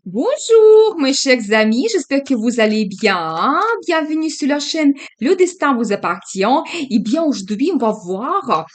Bonjour, mes chers amis, j'espère que vous allez bien, hein. Bienvenue sur la chaîne Le Destin vous appartient. Eh bien, aujourd'hui, on va voir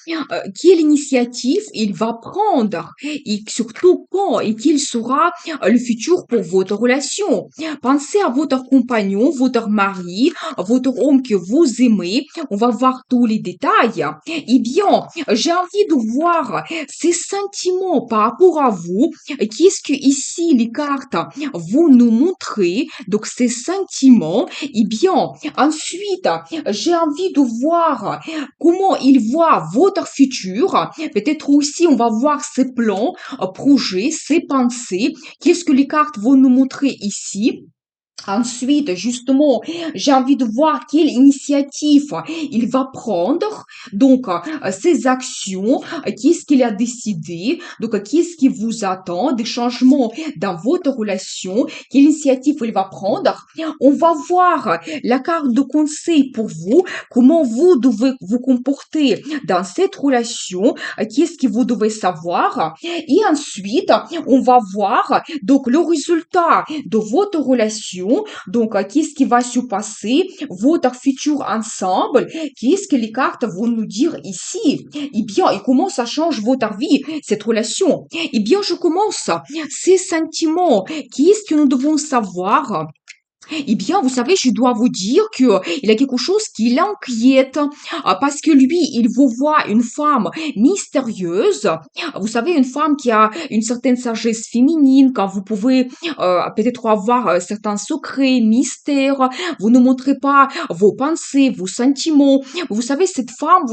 quelle initiative il va prendre et surtout quand et quel sera le futur pour votre relation. Pensez à votre compagnon, votre mari, votre homme que vous aimez. On va voir tous les détails. Eh bien, j'ai envie de voir ses sentiments par rapport à vous. Qu'est-ce que ici les cartes vont nous montrer? Donc ces sentiments. Eh bien, ensuite, j'ai envie de voir comment il voit votre futur. Peut-être aussi, on va voir ses plans, projets, ses pensées. Qu'est-ce que les cartes vont nous montrer ici? Ensuite, justement, j'ai envie de voir quelle initiative il va prendre, donc ses actions, qu'est-ce qu'il a décidé, donc qu'est-ce qui vous attend, des changements dans votre relation, quelle initiative il va prendre. On va voir la carte de conseil pour vous, comment vous devez vous comporter dans cette relation, qu'est-ce que vous devez savoir. Et ensuite, on va voir donc le résultat de votre relation, donc qu'est-ce qui va se passer, votre futur ensemble, qu'est-ce que les cartes vont nous dire ici. Eh bien, et comment ça change votre vie, cette relation. Eh bien, je commence. Ces sentiments, qu'est-ce que nous devons savoir? Eh bien, vous savez, je dois vous dire que il y a quelque chose qui l'inquiète, parce que lui, il vous voit une femme mystérieuse. Vous savez, une femme qui a une certaine sagesse féminine, quand vous pouvez peut-être avoir certains secrets, mystères. Vous ne montrez pas vos pensées, vos sentiments. Vous savez, cette femme,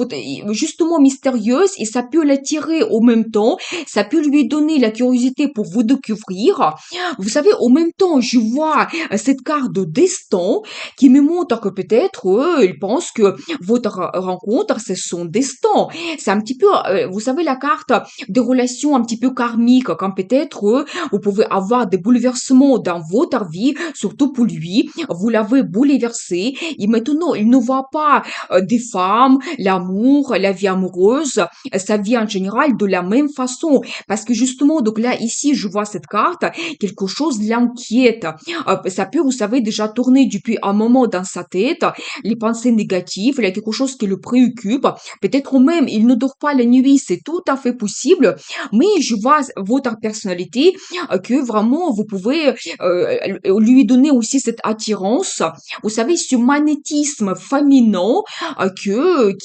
justement mystérieuse, et ça peut l'attirer au même temps. Ça peut lui donner la curiosité pour vous découvrir. Vous savez, au même temps, je vois cette carte de destin qui me montre que peut-être ils pensent que votre rencontre, c'est son destin. C'est un petit peu, vous savez, la carte des relations un petit peu karmiques, quand peut-être vous pouvez avoir des bouleversements dans votre vie, surtout pour lui, vous l'avez bouleversé et maintenant il ne voit pas des femmes, l'amour, la vie amoureuse, sa vie en général de la même façon. Parce que justement, donc là, ici, je vois cette carte, quelque chose l'inquiète. Ça peut, vous savez, déjà tourner depuis un moment dans sa tête, les pensées négatives, il y a quelque chose qui le préoccupe. Peut-être même, il ne dort pas la nuit, c'est tout à fait possible. Mais je vois votre personnalité, que vraiment, vous pouvez lui donner aussi cette attirance. Vous savez, ce magnétisme féminin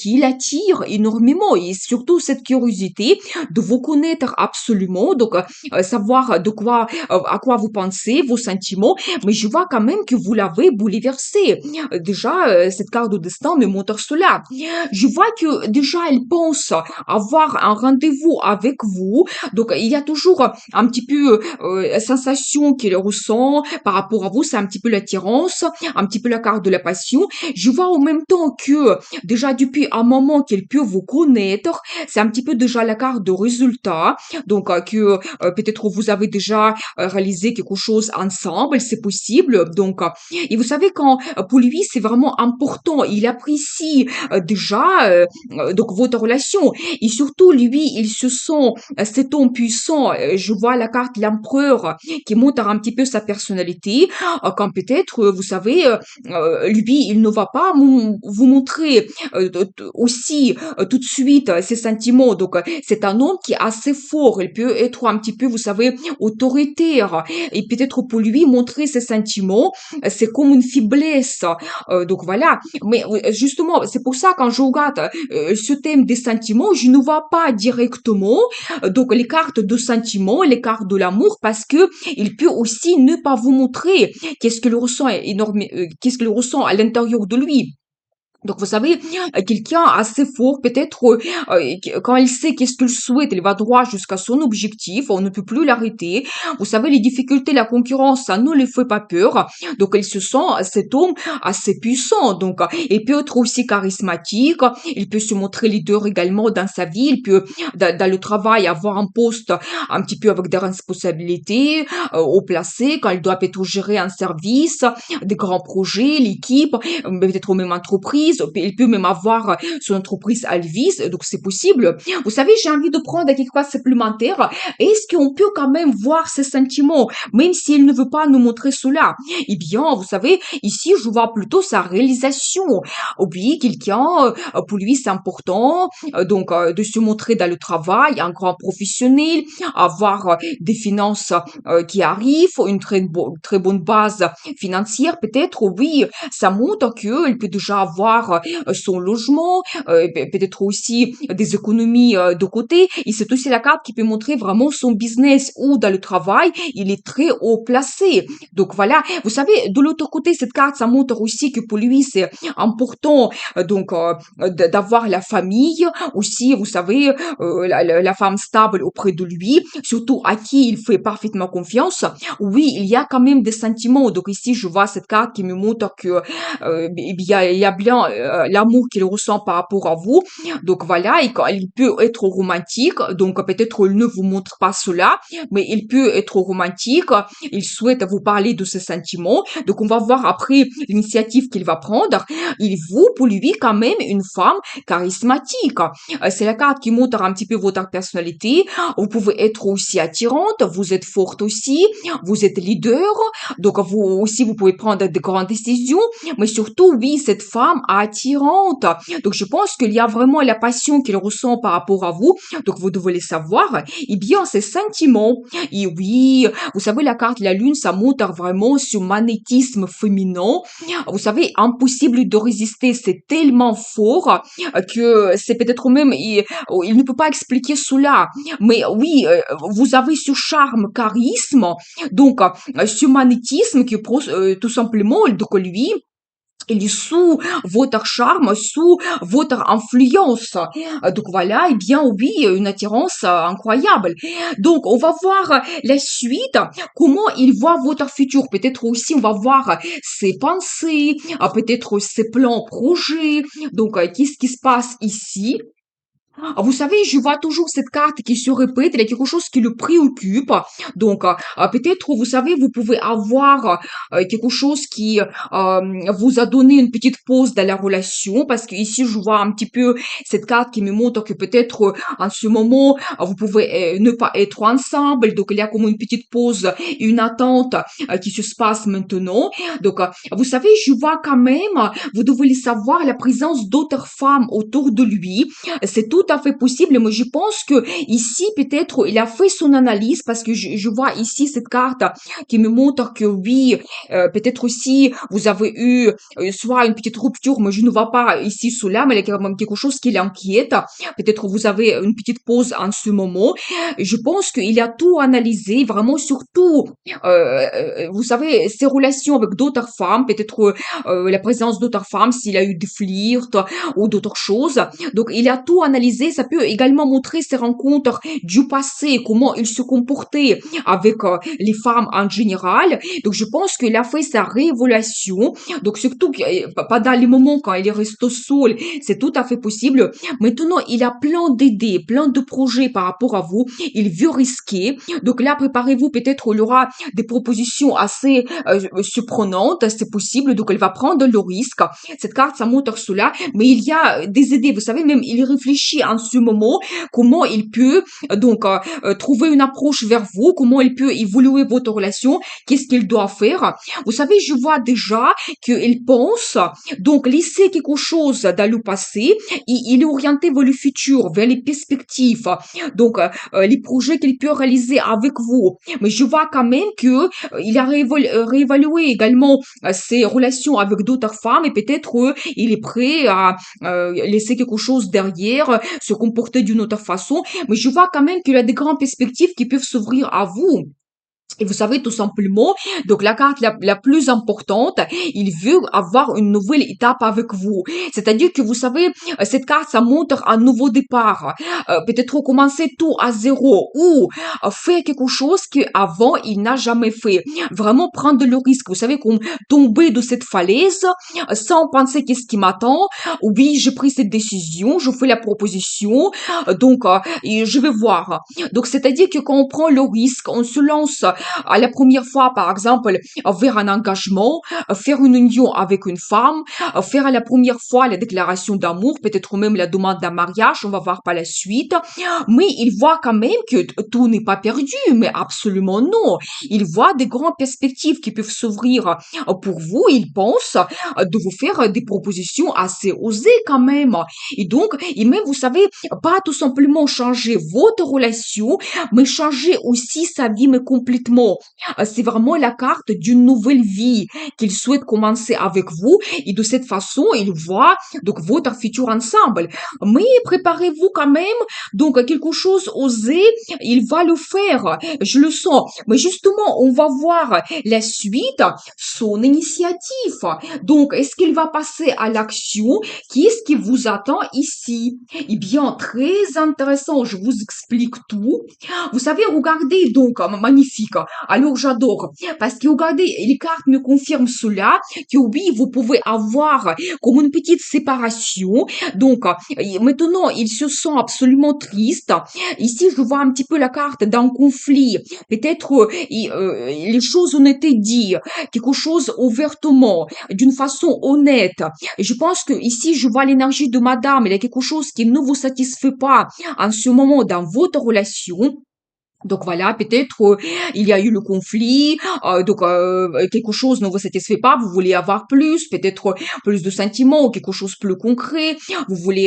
qu'il attire énormément et surtout cette curiosité de vous connaître absolument, donc savoir de quoi, à quoi vous pensez, vos sentiments, mais je vois quand même que vous l'avez bouleversé. Déjà, cette carte de destin me montre cela. Je vois que déjà, elle pense avoir un rendez-vous avec vous, donc il y a toujours un petit peu sensation qu'il ressent par rapport à vous, c'est un petit peu l'attirance, un petit peu la carte de la passion. Je vois en même temps que déjà depuis un moment qu'elle peut vous connaître, c'est un petit peu déjà la carte de résultat, donc que peut-être vous avez déjà réalisé quelque chose ensemble, c'est possible. Donc, et vous savez quand pour lui c'est vraiment important, il apprécie déjà donc votre relation et surtout lui il se sent cet homme puissant. Je vois la carte l'empereur qui montre un petit peu sa personnalité, quand peut-être vous savez lui il ne va pas vous montrer aussi tout de suite ses sentiments. Donc, c'est un homme qui est assez fort. Il peut être un petit peu, vous savez, autoritaire. Et peut-être pour lui, montrer ses sentiments, c'est comme une faiblesse. Donc, voilà. Mais justement, c'est pour ça, quand je regarde ce thème des sentiments, je ne vois pas directement donc les cartes de sentiments, les cartes de l'amour, parce que il peut aussi ne pas vous montrer qu'est-ce qu'il ressent énorme, qu'est-ce qu'il ressent à l'intérieur de lui. Donc, vous savez, quelqu'un assez fort, peut-être, quand il sait qu'est-ce qu'il souhaite, il va droit jusqu'à son objectif, on ne peut plus l'arrêter. Vous savez, les difficultés, la concurrence, ça ne les fait pas peur. Donc, il se sent, cet homme, assez puissant. Donc, il peut être aussi charismatique, il peut se montrer leader également dans sa vie, il peut, dans le travail, avoir un poste un petit peu avec des responsabilités, au placé, quand il doit peut-être gérer un service, des grands projets, l'équipe, peut-être même entreprise, entreprise, il peut même avoir son entreprise à lui, donc c'est possible. Vous savez, j'ai envie de prendre quelque chose supplémentaire. Est-ce qu'on peut quand même voir ses sentiments, même s'il ne veut pas nous montrer cela? Eh bien, vous savez, ici, je vois plutôt sa réalisation. Oui, quelqu'un, pour lui, c'est important, de se montrer dans le travail, un grand professionnel, avoir des finances qui arrivent, une très bonne base financière, peut-être, oui, ça montre qu'il peut déjà avoir son logement, peut-être aussi des économies de côté. Et c'est aussi la carte qui peut montrer vraiment son business ou dans le travail, il est très haut placé. Donc voilà, vous savez, de l'autre côté, cette carte, ça montre aussi que pour lui, c'est important d'avoir la famille, aussi, vous savez, la femme stable auprès de lui, surtout à qui il fait parfaitement confiance. Oui, il y a quand même des sentiments. Donc ici, je vois cette carte qui me montre que il y a bien l'amour qu'il ressent par rapport à vous. Donc voilà, et quand il peut être romantique, donc peut-être il ne vous montre pas cela, mais il peut être romantique, il souhaite vous parler de ses sentiments. Donc on va voir après l'initiative qu'il va prendre. Il vous, pour lui, quand même une femme charismatique. C'est la carte qui montre un petit peu votre personnalité. Vous pouvez être aussi attirante, vous êtes forte aussi, vous êtes leader, donc vous aussi vous pouvez prendre de grandes décisions, mais surtout oui, cette femme attirante. Donc je pense qu'il y a vraiment la passion qu'il ressent par rapport à vous, donc vous devez le savoir. Eh bien, ces sentiments, et oui, vous savez, la carte la lune, ça montre vraiment ce magnétisme féminin. Vous savez, impossible de résister, c'est tellement fort que c'est peut-être même, il ne peut pas expliquer cela. Mais oui, vous avez ce charme, charisme, donc ce magnétisme qui tout simplement, donc lui, il est sous votre charme, sous votre influence. Donc voilà, eh bien oui, une attirance incroyable. Donc on va voir la suite, comment il voit votre futur. Peut-être aussi on va voir ses pensées, peut-être ses plans, projets. Donc qu'est-ce qui se passe ici? Vous savez, je vois toujours cette carte qui se répète, il y a quelque chose qui le préoccupe. Donc, peut-être, vous savez, vous pouvez avoir quelque chose qui vous a donné une petite pause dans la relation, parce que ici, je vois un petit peu cette carte qui me montre que peut-être en ce moment, vous pouvez ne pas être ensemble. Donc, il y a comme une petite pause, une attente qui se passe maintenant. Donc, vous savez, je vois quand même, vous devez le savoir, la présence d'autres femmes autour de lui. C'est tout à fait possible, mais je pense que ici, peut-être, il a fait son analyse parce que je vois ici cette carte qui me montre que oui, peut-être aussi, vous avez eu soit une petite rupture, mais je ne vois pas ici cela, mais il y a quand même quelque chose qui l'inquiète. Peut-être vous avez une petite pause en ce moment. Je pense qu'il a tout analysé, vraiment surtout, vous savez, ses relations avec d'autres femmes, peut-être la présence d'autres femmes, s'il a eu des flirts ou d'autres choses. Donc, il a tout analysé. Ça peut également montrer ses rencontres du passé, comment il se comportait avec les femmes en général. Donc, je pense qu'il a fait sa réévaluation. Donc, surtout pas dans les moments quand il reste seul, c'est tout à fait possible. Maintenant, il a plein d'idées, plein de projets par rapport à vous. Il veut risquer. Donc là, préparez-vous. Peut-être il y aura des propositions assez surprenantes. C'est possible. Donc, elle va prendre le risque. Cette carte, ça montre cela. Mais il y a des idées. Vous savez, même, il réfléchit en ce moment comment il peut trouver une approche vers vous, comment il peut évoluer votre relation, qu'est-ce qu'il doit faire. Vous savez, je vois déjà qu'il pense donc laisser quelque chose dans le passé et il est orienté vers le futur, vers les perspectives, donc les projets qu'il peut réaliser avec vous. Mais je vois quand même que il a réévalué également ses relations avec d'autres femmes et peut-être il est prêt à laisser quelque chose derrière, se comporter d'une autre façon. Mais je vois quand même qu'il y a des grandes perspectives qui peuvent s'ouvrir à vous. Et vous savez, tout simplement, donc la carte la plus importante, il veut avoir une nouvelle étape avec vous. C'est-à-dire que vous savez, cette carte, ça montre un nouveau départ. Peut-être recommencer tout à zéro ou faire quelque chose qu'avant, il n'a jamais fait. Vraiment prendre le risque. Vous savez, comme tomber de cette falaise sans penser qu'est-ce qui m'attend. Oui, j'ai pris cette décision, je fais la proposition, et je vais voir. Donc, c'est-à-dire que quand on prend le risque, on se lance à la première fois, par exemple, vers un engagement, faire une union avec une femme, faire à la première fois la déclaration d'amour, peut-être même la demande d'un mariage, on va voir par la suite. Mais il voit quand même que tout n'est pas perdu, mais absolument non. Il voit des grandes perspectives qui peuvent s'ouvrir pour vous. Il pense de vous faire des propositions assez osées quand même. Et donc, et même, vous savez, pas tout simplement changer votre relation, mais changer aussi sa vie, mais complètement. C'est vraiment la carte d'une nouvelle vie qu'il souhaite commencer avec vous. Et de cette façon, il voit donc votre futur ensemble. Mais préparez-vous quand même donc quelque chose osé, il va le faire. Je le sens. Mais justement, on va voir la suite, son initiative. Donc, est-ce qu'il va passer à l'action? Qu'est-ce qui vous attend ici? Eh bien, très intéressant. Je vous explique tout. Vous savez, regardez donc, magnifique. Alors, j'adore. Parce que regardez, les cartes me confirment cela, que oui, vous pouvez avoir comme une petite séparation. Donc, maintenant, il se sent absolument triste. Ici, je vois un petit peu la carte d'un conflit. Peut-être les choses ont été dites, quelque chose ouvertement, d'une façon honnête. Et je pense que ici, je vois l'énergie de madame. Il y a quelque chose qui ne vous satisfait pas en ce moment dans votre relation. Donc voilà, peut-être il y a eu le conflit, donc quelque chose ne vous satisfait pas, vous voulez avoir plus, peut-être plus de sentiments, ou quelque chose de plus concret, vous voulez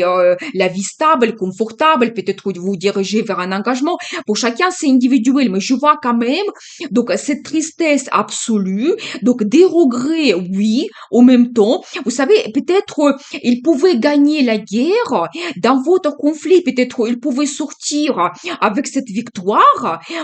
la vie stable, confortable, peut-être vous dirigez vers un engagement. Pour chacun, c'est individuel, mais je vois quand même donc cette tristesse absolue, donc des regrets, oui, en même temps. Vous savez, peut-être il pouvait gagner la guerre dans votre conflit, peut-être il pouvait sortir avec cette victoire,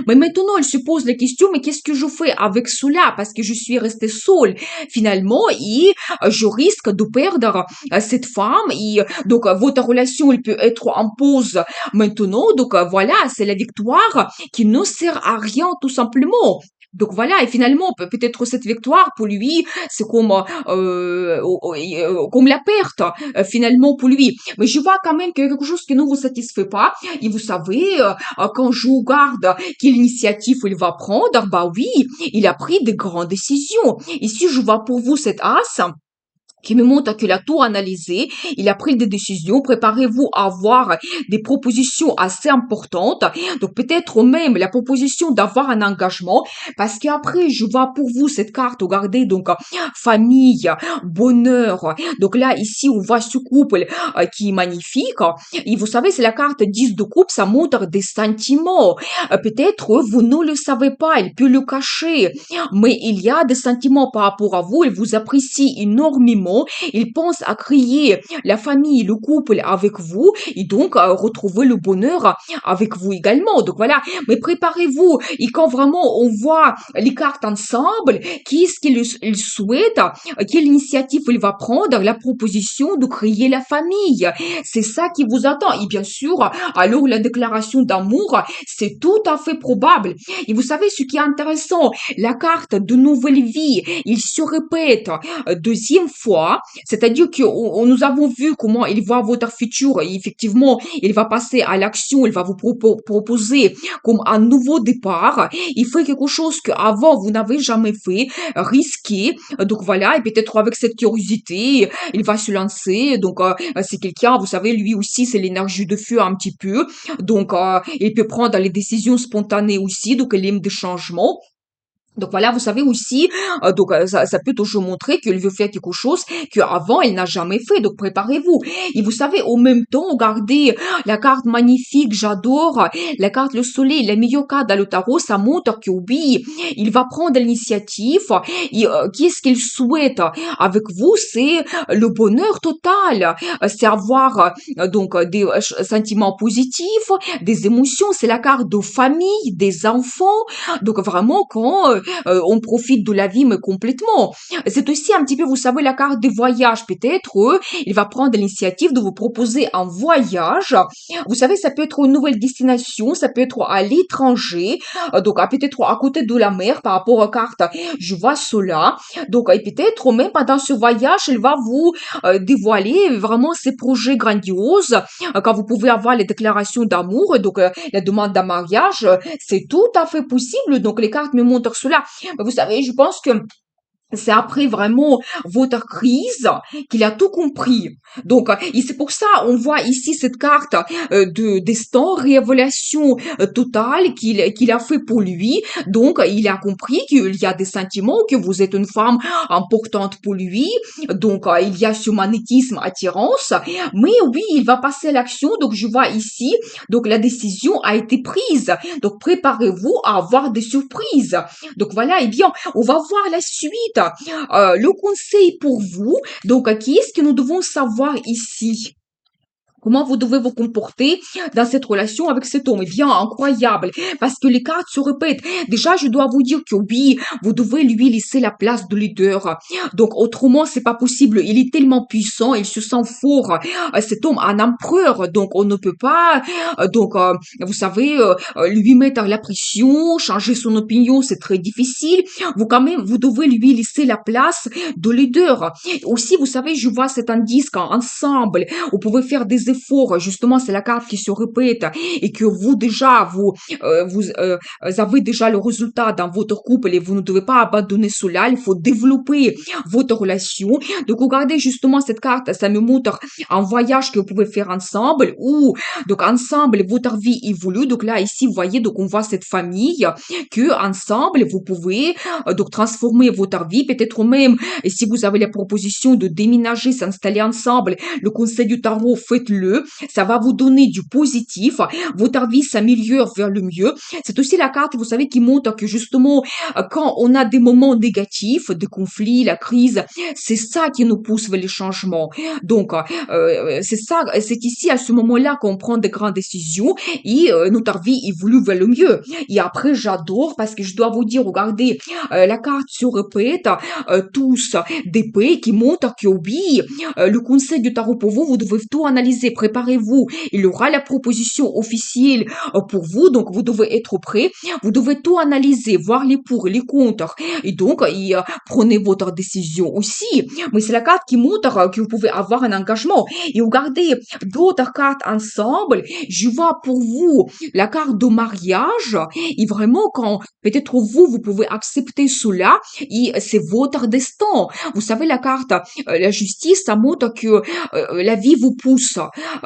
mais maintenant elle se pose la question, mais qu'est-ce que je fais avec cela parce que je suis restée seule finalement et je risque de perdre cette femme et donc votre relation elle peut être en pause maintenant, donc voilà, c'est la victoire qui ne sert à rien tout simplement. Donc voilà, et finalement, peut-être cette victoire, pour lui, c'est comme la perte, finalement, pour lui. Mais je vois quand même que quelque chose qui ne vous satisfait pas, et vous savez, quand je regarde quelle initiative il va prendre, bah oui, il a pris de grandes décisions. Ici, je vois pour vous cet as qui me montre qu'il a tout analysé, il a pris des décisions, préparez-vous à avoir des propositions assez importantes, donc peut-être même la proposition d'avoir un engagement, parce qu'après, je vois pour vous cette carte, regardez, donc famille, bonheur, donc là, ici, on voit ce couple qui est magnifique, et vous savez, c'est la carte 10 de coupe, ça montre des sentiments, peut-être vous ne le savez pas, il peut le cacher, mais il y a des sentiments par rapport à vous, il vous apprécie énormément, il pense à créer la famille, le couple avec vous et donc retrouver le bonheur avec vous également. Donc voilà, mais préparez-vous et quand vraiment on voit les cartes ensemble, qu'est-ce qu'il souhaite, quelle initiative il va prendre, la proposition de créer la famille. C'est ça qui vous attend. Et bien sûr, alors la déclaration d'amour, c'est tout à fait probable. Et vous savez ce qui est intéressant, la carte de nouvelle vie, il se répète deuxième fois, c'est-à-dire que nous avons vu comment il voit votre futur et effectivement, il va passer à l'action, il va vous proposer comme un nouveau départ. Il fait quelque chose qu'avant vous n'avez jamais fait, risqué. Donc voilà, et peut-être avec cette curiosité, il va se lancer. Donc c'est quelqu'un, vous savez, lui aussi, c'est l'énergie de feu un petit peu. Donc il peut prendre les décisions spontanées aussi, donc il aime des changements. Donc voilà, vous savez aussi, ça peut toujours montrer qu'il veut faire quelque chose qu'avant il n'a jamais fait. Donc préparez-vous. Et vous savez, en même temps, regardez la carte magnifique, j'adore. La carte le soleil, la meilleure carte dans le tarot, ça montre que oui, il va prendre l'initiative. Et qu'est-ce qu'il souhaite avec vous? C'est le bonheur total. C'est avoir des sentiments positifs, des émotions. C'est la carte de famille, des enfants. Donc vraiment, quand on profite de la vie, mais complètement. C'est aussi un petit peu, vous savez, la carte des voyages. Peut-être, il va prendre l'initiative de vous proposer un voyage. Vous savez, ça peut être une nouvelle destination, ça peut être à l'étranger, donc peut-être à côté de la mer par rapport aux cartes. Je vois cela. Donc, et peut-être même pendant ce voyage, il va vous dévoiler vraiment ses projets grandioses, quand vous pouvez avoir les déclarations d'amour, donc la demande d'un mariage, c'est tout à fait possible. Donc, les cartes me montrent cela. Vous savez, je pense que c'est après vraiment votre crise qu'il a tout compris. Donc, et c'est pour ça, on voit ici cette carte de destin, révélation totale qu'il a fait pour lui. Donc, il a compris qu'il y a des sentiments, que vous êtes une femme importante pour lui. Donc, il y a ce magnétisme, attirance. Mais oui, il va passer à l'action. Donc, je vois ici, donc la décision a été prise. Donc, préparez-vous à avoir des surprises. Donc, voilà, eh bien, on va voir la suite. Le conseil pour vous, donc, qu'est-ce que nous devons savoir ici? Comment vous devez vous comporter dans cette relation avec cet homme? Eh bien, incroyable, parce que les cartes se répètent. Déjà, je dois vous dire que oui, vous devez lui laisser la place de leader. Donc, autrement, c'est pas possible. Il est tellement puissant, il se sent fort. Cet homme, un empereur, donc on ne peut pas, vous savez, lui mettre la pression, changer son opinion, c'est très difficile. Vous quand même, vous devez lui laisser la place de leader. Aussi, vous savez, je vois cet indice qu'ensemble, vous pouvez faire des efforts. Justement, c'est la carte qui se répète et que vous déjà, vous avez déjà le résultat dans votre couple et vous ne devez pas abandonner cela. Il faut développer votre relation. Donc, regardez justement cette carte, ça me montre un voyage que vous pouvez faire ensemble ou donc ensemble votre vie évolue. Donc là, ici, vous voyez, donc on voit cette famille que ensemble vous pouvez donc transformer votre vie, peut-être même et si vous avez la proposition de déménager, s'installer ensemble, le conseil du tarot, faites-le. Ça va vous donner du positif. Votre vie s'améliore vers le mieux. C'est aussi la carte, vous savez, qui montre que justement, quand on a des moments négatifs, des conflits, la crise, c'est ça qui nous pousse vers les changements. Donc, c'est ça, c'est ici, à ce moment-là, qu'on prend des grandes décisions et notre vie évolue vers le mieux. Et après, j'adore parce que je dois vous dire, regardez, la carte se répète, tous d'épée qui montrent que oui, le conseil du tarot pour vous, vous devez tout analyser, préparez-vous. Il y aura la proposition officielle pour vous, donc vous devez être prêt. Vous devez tout analyser, voir les pour et les contre. Et donc, prenez votre décision aussi. Mais c'est la carte qui montre que vous pouvez avoir un engagement. Et regardez d'autres cartes ensemble. Je vois pour vous la carte de mariage. Et vraiment, quand peut-être vous, vous pouvez accepter cela, et c'est votre destin. Vous savez, la carte, la justice, ça montre que la vie vous pousse.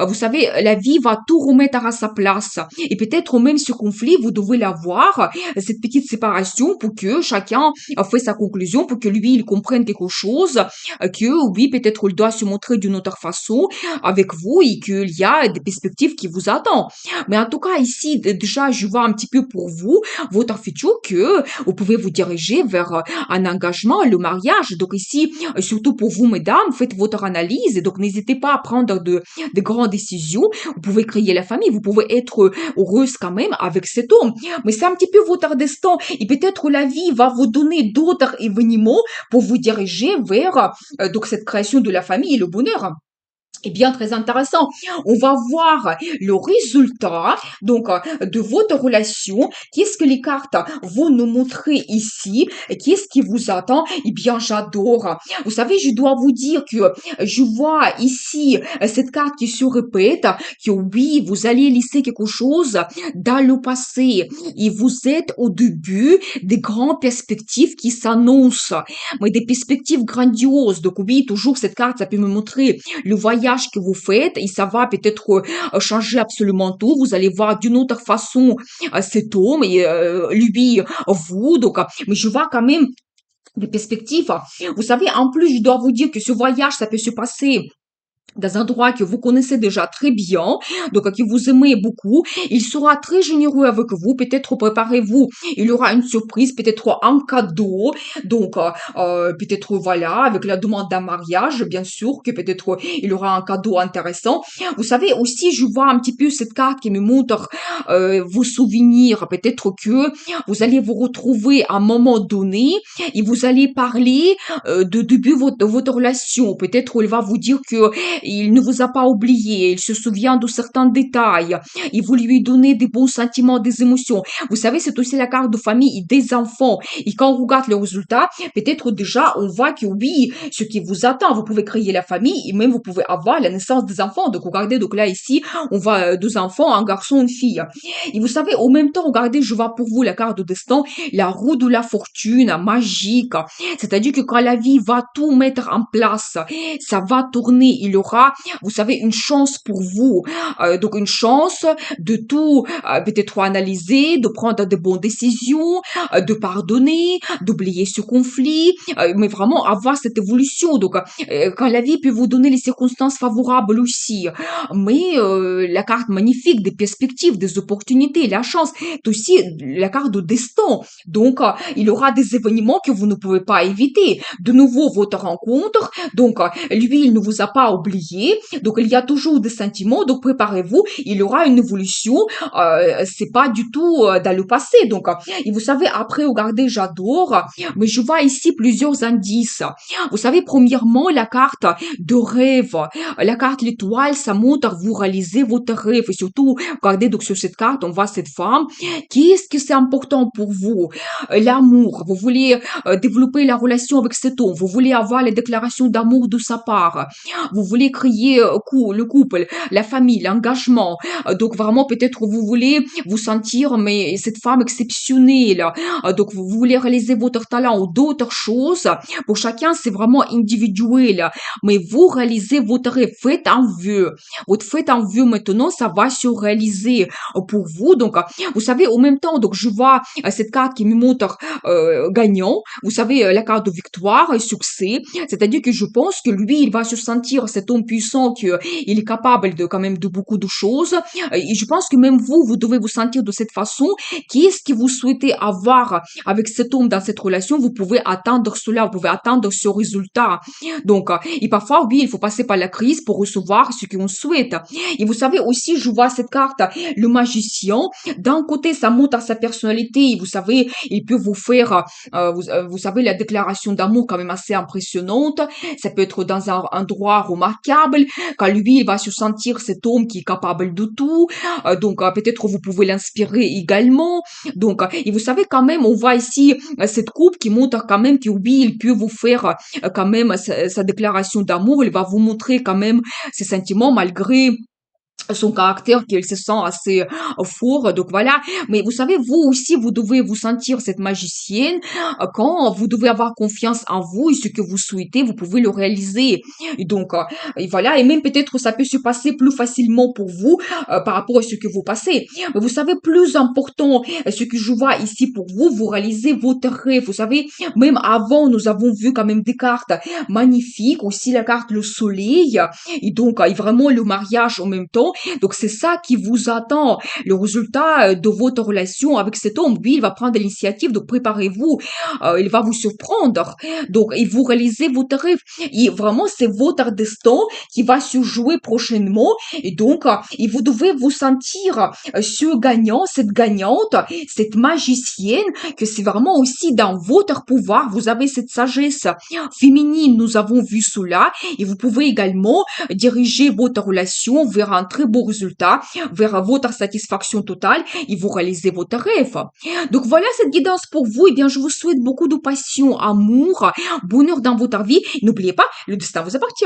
Vous savez, la vie va tout remettre à sa place. Et peut-être même ce conflit, vous devez l'avoir, cette petite séparation pour que chacun fait sa conclusion, pour que lui, il comprenne quelque chose, que oui, peut-être il doit se montrer d'une autre façon avec vous et qu'il y a des perspectives qui vous attendent. Mais en tout cas, ici, déjà, je vois un petit peu pour vous, votre futur, que vous pouvez vous diriger vers un engagement, le mariage. Donc ici, surtout pour vous, mesdames, faites votre analyse. Donc n'hésitez pas à prendre de grandes décisions. Vous pouvez créer la famille, vous pouvez être heureuse quand même avec cet homme. Mais c'est un petit peu votre destin. Et peut-être la vie va vous donner d'autres événements pour vous diriger vers donc cette création de la famille et le bonheur. Eh bien, très intéressant. On va voir le résultat, donc, de votre relation. Qu'est-ce que les cartes vont nous montrer ici? Qu'est-ce qui vous attend? Eh bien, j'adore. Vous savez, je dois vous dire que je vois ici cette carte qui se répète, que oui, vous allez laisser quelque chose dans le passé et vous êtes au début des grandes perspectives qui s'annoncent, mais des perspectives grandioses. Donc oui, toujours cette carte, ça peut me montrer le voyage que vous faites et ça va peut-être changer absolument tout. Vous allez voir d'une autre façon cet homme et lui, vous. Donc, mais je vois quand même des perspectives. Vous savez, en plus, je dois vous dire que ce voyage, ça peut se passer dans un endroit que vous connaissez déjà très bien, donc que vous aimez beaucoup. Il sera très généreux avec vous. Peut-être préparez-vous. Il y aura une surprise, peut-être un cadeau. Donc, peut-être voilà, avec la demande d'un mariage, bien sûr que peut-être il y aura un cadeau intéressant. Vous savez aussi, je vois un petit peu cette carte qui me montre vos souvenirs. Peut-être que vous allez vous retrouver à un moment donné et vous allez parler de début de votre relation. Peut-être il va vous dire que il ne vous a pas oublié, il se souvient de certains détails, il vous lui donner des bons sentiments, des émotions. Vous savez, c'est aussi la carte de famille et des enfants. Et quand on regarde le résultat, peut-être déjà on voit que oui, ce qui vous attend, vous pouvez créer la famille et même vous pouvez avoir la naissance des enfants. Donc regardez, donc là ici, on voit deux enfants, un garçon, une fille. Et vous savez, au même temps, regardez, je vois pour vous la carte de destin, la roue de la fortune, magique. C'est-à-dire que quand la vie va tout mettre en place, ça va tourner, il y aura, vous savez, une chance pour vous. Donc une chance de tout peut-être analyser, de prendre de bonnes décisions, de pardonner, d'oublier ce conflit, mais vraiment avoir cette évolution. Donc quand la vie peut vous donner les circonstances favorables aussi, mais la carte magnifique des perspectives, des opportunités, la chance, c'est aussi la carte de destin. Donc il y aura des événements que vous ne pouvez pas éviter. De nouveau, votre rencontre. Donc lui, il ne vous a pas oublié. Donc il y a toujours des sentiments. Donc préparez-vous. Il y aura une évolution. C'est pas du tout dans le passé. Donc et vous savez, après, regardez, j'adore. Mais je vois ici plusieurs indices. Vous savez, premièrement, la carte de rêve. La carte l'étoile, ça montre vous réaliser votre rêve. Et surtout, regardez donc sur cette carte, on voit cette femme. Qu'est-ce que c'est important pour vous? L'amour. Vous voulez développer la relation avec cet homme. Vous voulez avoir les déclarations d'amour de sa part. Vous voulez créer le couple, la famille, l'engagement. Donc vraiment, peut-être vous voulez vous sentir, mais cette femme exceptionnelle. Donc vous voulez réaliser votre talent ou d'autres choses. Pour chacun, c'est vraiment individuel. Mais vous réalisez votre rêve. Faites un vœu. Votre faites un vœu maintenant, ça va se réaliser pour vous. Donc, vous savez, en même temps, donc je vois cette carte qui me montre gagnant. Vous savez, la carte de victoire, succès. C'est-à-dire que je pense que lui, il va se sentir cet homme puissant qu'il est capable de quand même de beaucoup de choses. Et je pense que même vous, vous devez vous sentir de cette façon. Qu'est-ce que vous souhaitez avoir avec cet homme dans cette relation? Vous pouvez atteindre cela, vous pouvez atteindre ce résultat. Donc, et parfois, oui, il faut passer par la crise pour recevoir ce qu'on souhaite. Et vous savez aussi, je vois cette carte, le magicien. D'un côté, ça montre à sa personnalité. Vous savez, il peut vous faire, vous savez, la déclaration d'amour quand même assez impressionnante. Ça peut être dans un endroit remarquable. Quand lui, il va se sentir cet homme qui est capable de tout. Donc, peut-être vous pouvez l'inspirer également. Donc, et vous savez quand même, on voit ici cette coupe qui montre quand même que oui, il peut vous faire quand même sa déclaration d'amour. Il va vous montrer quand même ses sentiments malgré son caractère qu'il se sent assez fort, donc voilà. Mais vous savez, vous aussi, vous devez vous sentir cette magicienne quand vous devez avoir confiance en vous et ce que vous souhaitez, vous pouvez le réaliser. Et donc, et voilà, et même peut-être ça peut se passer plus facilement pour vous par rapport à ce que vous passez. Mais vous savez, plus important, ce que je vois ici pour vous, vous réalisez votre rêve. Vous savez, même avant, nous avons vu quand même des cartes magnifiques, aussi la carte le soleil, et donc, et vraiment le mariage en même temps. Donc c'est ça qui vous attend, le résultat de votre relation avec cet homme. Lui, il va prendre l'initiative, donc préparez-vous, il va vous surprendre. Donc, et vous réalisez votre rêve. Et vraiment, c'est votre destin qui va se jouer prochainement. Et donc, et vous devez vous sentir ce gagnant, cette gagnante, cette magicienne, que c'est vraiment aussi dans votre pouvoir. Vous avez cette sagesse féminine, nous avons vu cela. Et vous pouvez également diriger votre relation vers un très beau résultat, vers votre satisfaction totale et vous réalisez votre rêve. Donc voilà cette guidance pour vous. Eh bien, je vous souhaite beaucoup de passion, amour, bonheur dans votre vie. N'oubliez pas, le destin vous appartient.